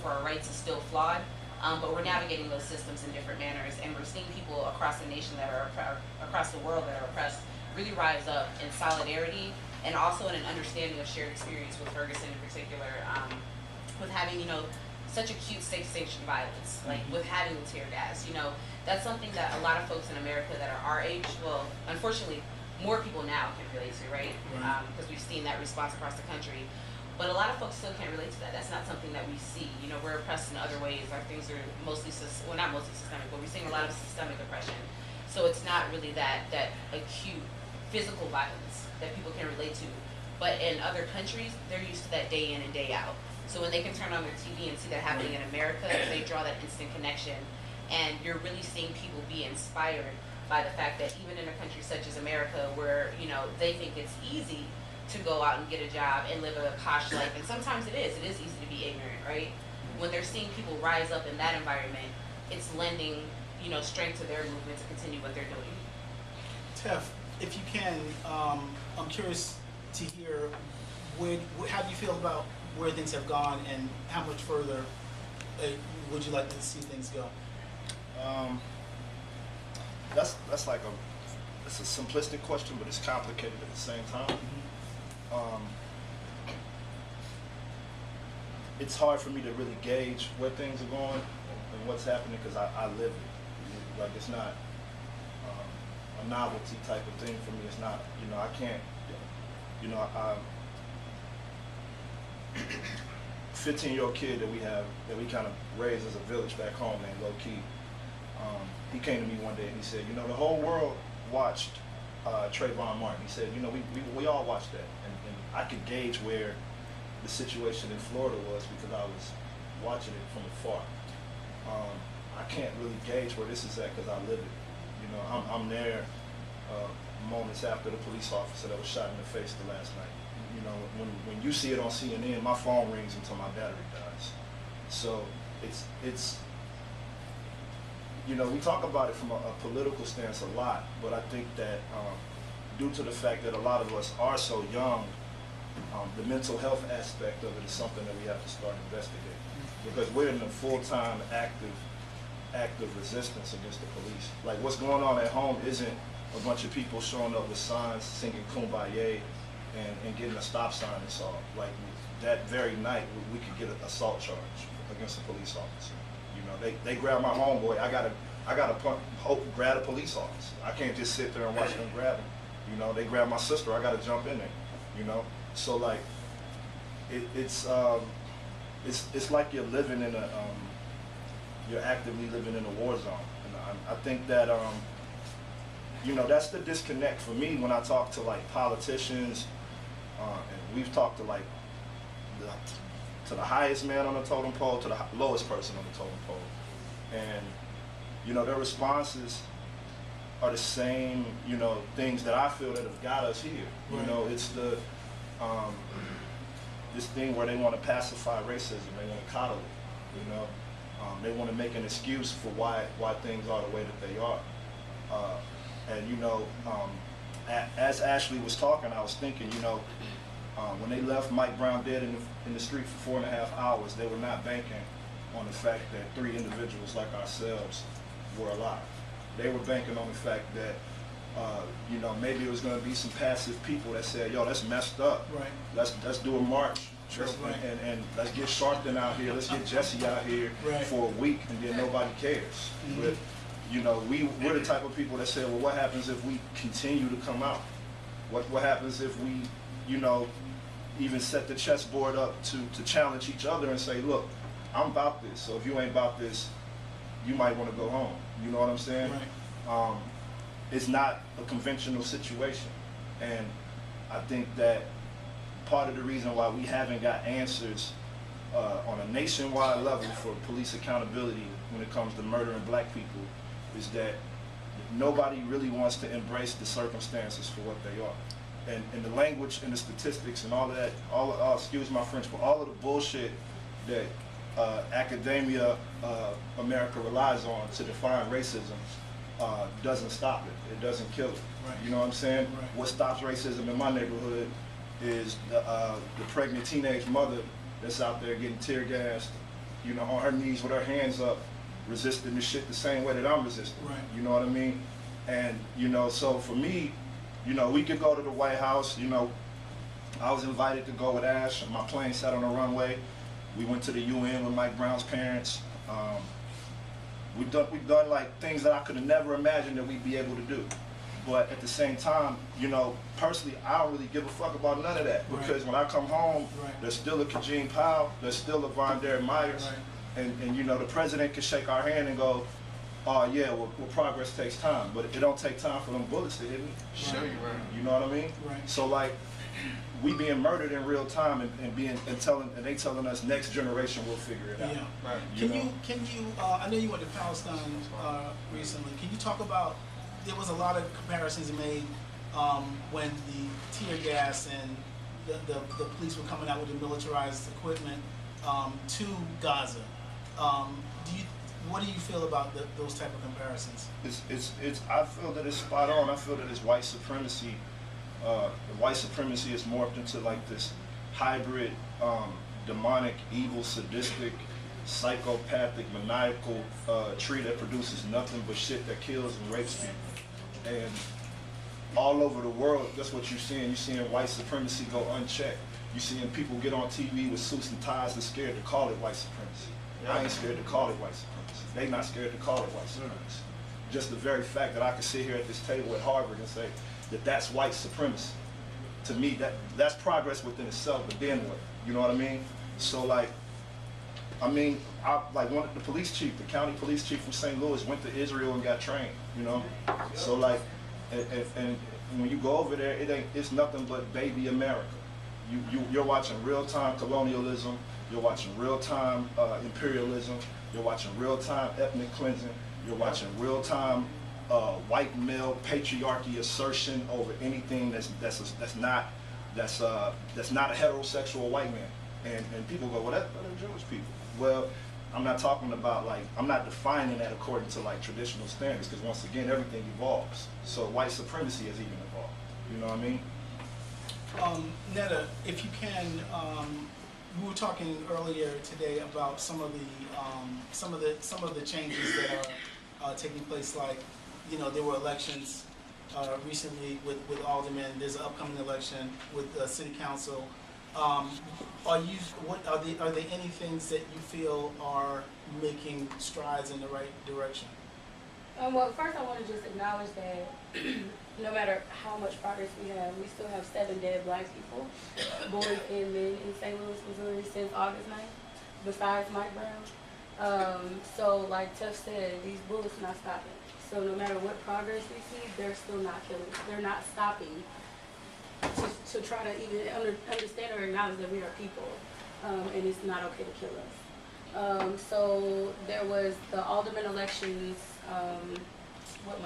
for our rights is still flawed. But we're navigating those systems in different manners, and we're seeing people across the nation that are across the world that are oppressed really rise up in solidarity, and also in an understanding of shared experience with Ferguson in particular, with having, such acute state-sanctioned violence, like with having the tear gas. That's something that a lot of folks in America that are our age, well, unfortunately, more people now can relate to, right? Because we've seen that response across the country. But a lot of folks still can't relate to that. That's not something that we see. We're oppressed in other ways. Our things are mostly, well, not mostly systemic, but we're seeing a lot of systemic oppression. So it's not really that acute physical violence that people can relate to. But in other countries, they're used to that day in and day out. So when they can turn on their TV and see that happening in America, they draw that instant connection. And you're really seeing people be inspired by the fact that even in a country such as America, where, they think it's easy to go out and get a job and live a posh life, and sometimes it is easy to be ignorant, right? When they're seeing people rise up in that environment, it's lending, strength to their movement to continue what they're doing. Tef, if you can, I'm curious to hear, how do you feel about where things have gone, and how much further would you like to see things go? That's like it's a simplistic question, but it's complicated at the same time. It's hard for me to really gauge where things are going and what's happening, because I live it. Like, it's not a novelty type of thing for me. It's not, I can't, 15-year-old kid that we kind of raised as a village back home named Low Key. He came to me one day and he said, the whole world watched Trayvon Martin. He said, we all watched that, and I could gauge where the situation in Florida was because I was watching it from afar. I can't really gauge where this is at because I live it. I'm there moments after the police officer that was shot in the face the last night. When you see it on CNN, my phone rings until my battery dies. So it's we talk about it from a political stance a lot, but I think that due to the fact that a lot of us are so young, the mental health aspect of it is something that we have to start investigating, because we're in a full-time active resistance against the police. Like, what's going on at home isn't a bunch of people showing up with signs singing Kumbaya and getting a stop sign installed. Like, that very night we could get an assault charge against a police officer. They grab my homeboy. I gotta grab a police officer. I can't just sit there and watch them grab him. They grab my sister. I gotta jump in there. So like, it's like you're living in you're actively living in a war zone. And I think that that's the disconnect for me when I talk to like politicians, and we've talked to like the highest man on the totem pole to the lowest person on the totem pole. And, their responses are the same, things that I feel that have got us here. Right. It's the, this thing where they want to pacify racism, they want to coddle it, they want to make an excuse for why things are the way that they are. And, as Ashley was talking, I was thinking, when they left Mike Brown dead in the street for 4.5 hours, they were not banking on the fact that 3 individuals like ourselves were alive. They were banking on the fact that, maybe it was going to be some passive people that said, yo, that's messed up. Right. Let's do a march. Right. And let's get Sharpton out here. Let's get Jesse out here for a week, and then nobody cares. But, we're the type of people that say, well, what happens if we continue to come out? What happens if we, even set the chessboard up to challenge each other and say, look, I'm about this, so if you ain't about this, you might want to go home. You know what I'm saying? Right. It's not a conventional situation. And I think that part of the reason why we haven't got answers on a nationwide level for police accountability when it comes to murdering black people is that nobody really wants to embrace the circumstances for what they are. And the language and the statistics and all of that, excuse my French, but all of the bullshit that academia America relies on to define racism doesn't stop it. It doesn't kill it. Right. You know what I'm saying? Right. What stops racism in my neighborhood is the pregnant teenage mother that's out there getting tear gassed, you know, on her knees with her hands up, resisting the shit the same way that I'm resisting. Right. You know what I mean? And, you know, so for me, you know, we could go to the White House. You know, I was invited to go with Ash. My plane sat on the runway. We went to the UN with Mike Brown's parents. We've done like things that I could have never imagined that we'd be able to do. But at the same time, you know, personally, I don't really give a fuck about none of that. Because when I come home, there's still a Kajin Powell, there's still a Von Der Myers, and you know, the president can shake our hand and go, oh yeah, well, progress takes time, but it don't take time for them bullets to hit me. Sure, you're right. You know what I mean? Right. So like, we being murdered in real time and they telling us next generation will figure it out. Yeah. Right. Can you? I know you went to Palestine recently. Can you talk about? There was a lot of comparisons made when the tear gas and the police were coming out with the militarized equipment to Gaza. What do you feel about those type of comparisons? I feel that it's spot on. I feel that it's white supremacy. White supremacy is morphed into like this hybrid, demonic, evil, sadistic, psychopathic, maniacal tree that produces nothing but shit that kills and rapes people. And all over the world, that's what you're seeing. You're seeing white supremacy go unchecked. You're seeing people get on TV with suits and ties and scared to call it white supremacy. I ain't scared to call it white supremacy. They not scared to call it white supremacy. Just the very fact that I can sit here at this table at Harvard and say that that's white supremacy. To me, that's progress within itself, but then what? You know what I mean? So like, I mean, like one of the police chief, the county police chief from St. Louis went to Israel and got trained, you know? So like, and when you go over there, it's nothing but baby America. You're watching real-time colonialism, you're watching real-time imperialism, you're watching real-time ethnic cleansing, you're watching real-time white male patriarchy assertion over anything that's not a heterosexual white man. And people go, well, that's Jewish people. Well, I'm not talking about like, I'm not defining that according to like traditional standards, because once again, everything evolves. So white supremacy has even evolved. You know what I mean? Netta, if you can, we were talking earlier today about some of the changes that are taking place. Like, you know, there were elections recently with aldermen. There's an upcoming election with city council. Are there any things that you feel are making strides in the right direction? Well, first I want to just acknowledge that no matter how much progress we still have 7 dead black people, boys and men in St. Louis, Missouri since August 9th, besides Mike Brown. So like Tuff said, these bullets not stopping. So no matter what progress we see, they're still not killing. They're not stopping to try to even understand or acknowledge that we are people, and it's not okay to kill us. So there was the alderman elections, what